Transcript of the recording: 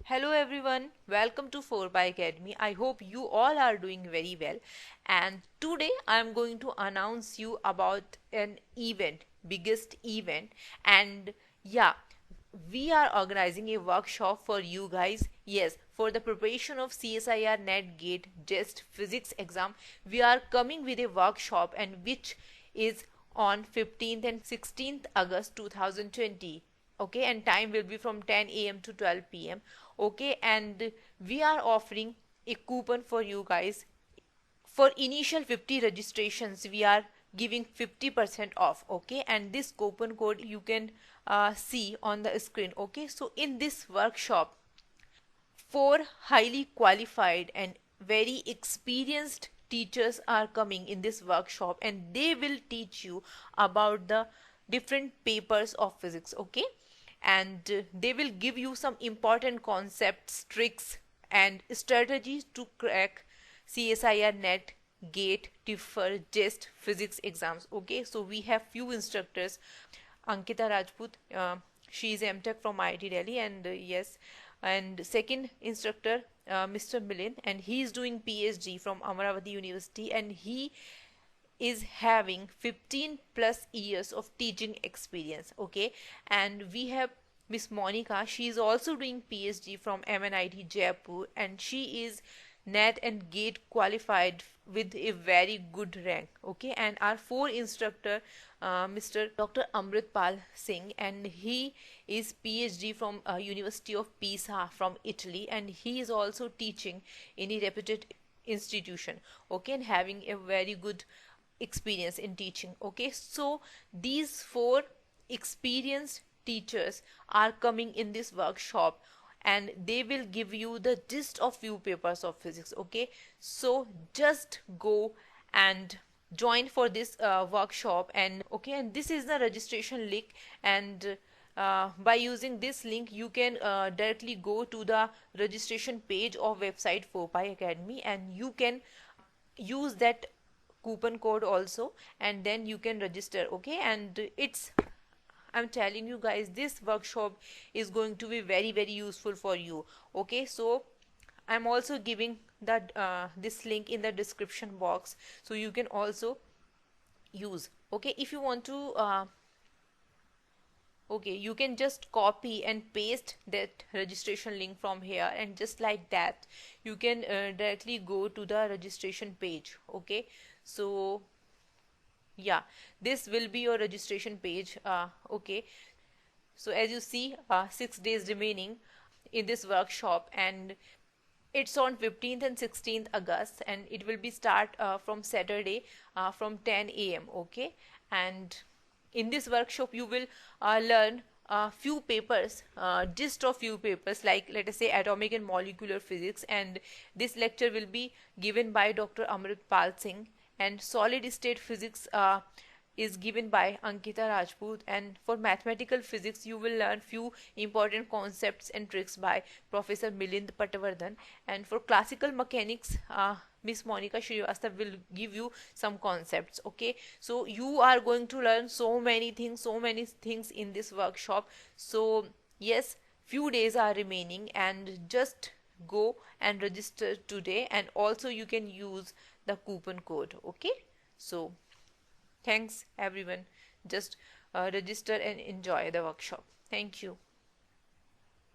Hello everyone, welcome to 4 by Academy. I hope you all are doing very well. And today I am going to announce you about an event, biggest event. And yeah, we are organizing a workshop for you guys. Yes, for the preparation of CSIR NET GATE JEST physics exam, we are coming with a workshop and which is on 15th and 16th August 2020. Okay, and time will be from 10 a.m. to 12 p.m. Okay, and we are offering a coupon for you guys. For initial 50 registrations we are giving 50% off. Okay, and this coupon code you can see on the screen. Okay, so in this workshop, four highly qualified and very experienced teachers are coming in this workshop, and they will teach you about the different papers of physics. Okay, and they will give you some important concepts, tricks and strategies to crack CSIR NET GATE TIFL JEST physics exams. Okay, so we have few instructors. Ankita Rajput, she is MTech from IIT Delhi, and yes, and second instructor, Mr. Milin, and he is doing PhD from Amaravati University, and he is having 15 plus years of teaching experience. Okay, and we have Miss Monica, she is also doing PhD from MNIT Jaipur, and she is NET and GATE qualified with a very good rank. Okay, and our four instructor, Mr. Dr. Amrit Pal Singh, and he is PhD from University of Pisa from Italy, and he is also teaching in a reputed institution. Okay, and having a very good experience in teaching. Okay, so these four experienced teachers are coming in this workshop, and they will give you the gist of few papers of physics. Okay, so just go and join for this workshop. And okay, and this is the registration link, and by using this link you can directly go to the registration page of website 4 Academy, and you can use that coupon code also, and then you can register. Okay, and it's, I'm telling you guys, this workshop is going to be very useful for you. Okay, so I'm also giving that this link in the description box, so you can also use. Okay, if you want to okay, you can just copy and paste that registration link from here, and just like that you can directly go to the registration page. Okay, so yeah, this will be your registration page. Okay, so as you see, 6 days remaining in this workshop, and it's on 15th and 16th August, and it will be start from Saturday from 10 a.m. Okay, and in this workshop you will learn few papers, gist of few papers, like let us say atomic and molecular physics, and this lecture will be given by Dr. Amrit Pal Singh, and solid state physics is given by Ankita Rajput, and for mathematical physics you will learn few important concepts and tricks by Professor Milind Patwardhan, and for classical mechanics Miss Monica Srivastava will give you some concepts. Okay, so you are going to learn so many things in this workshop. So yes, few days are remaining, and just go and register today, and also you can use the coupon code. Okay, so thanks everyone. Just register and enjoy the workshop. Thank you.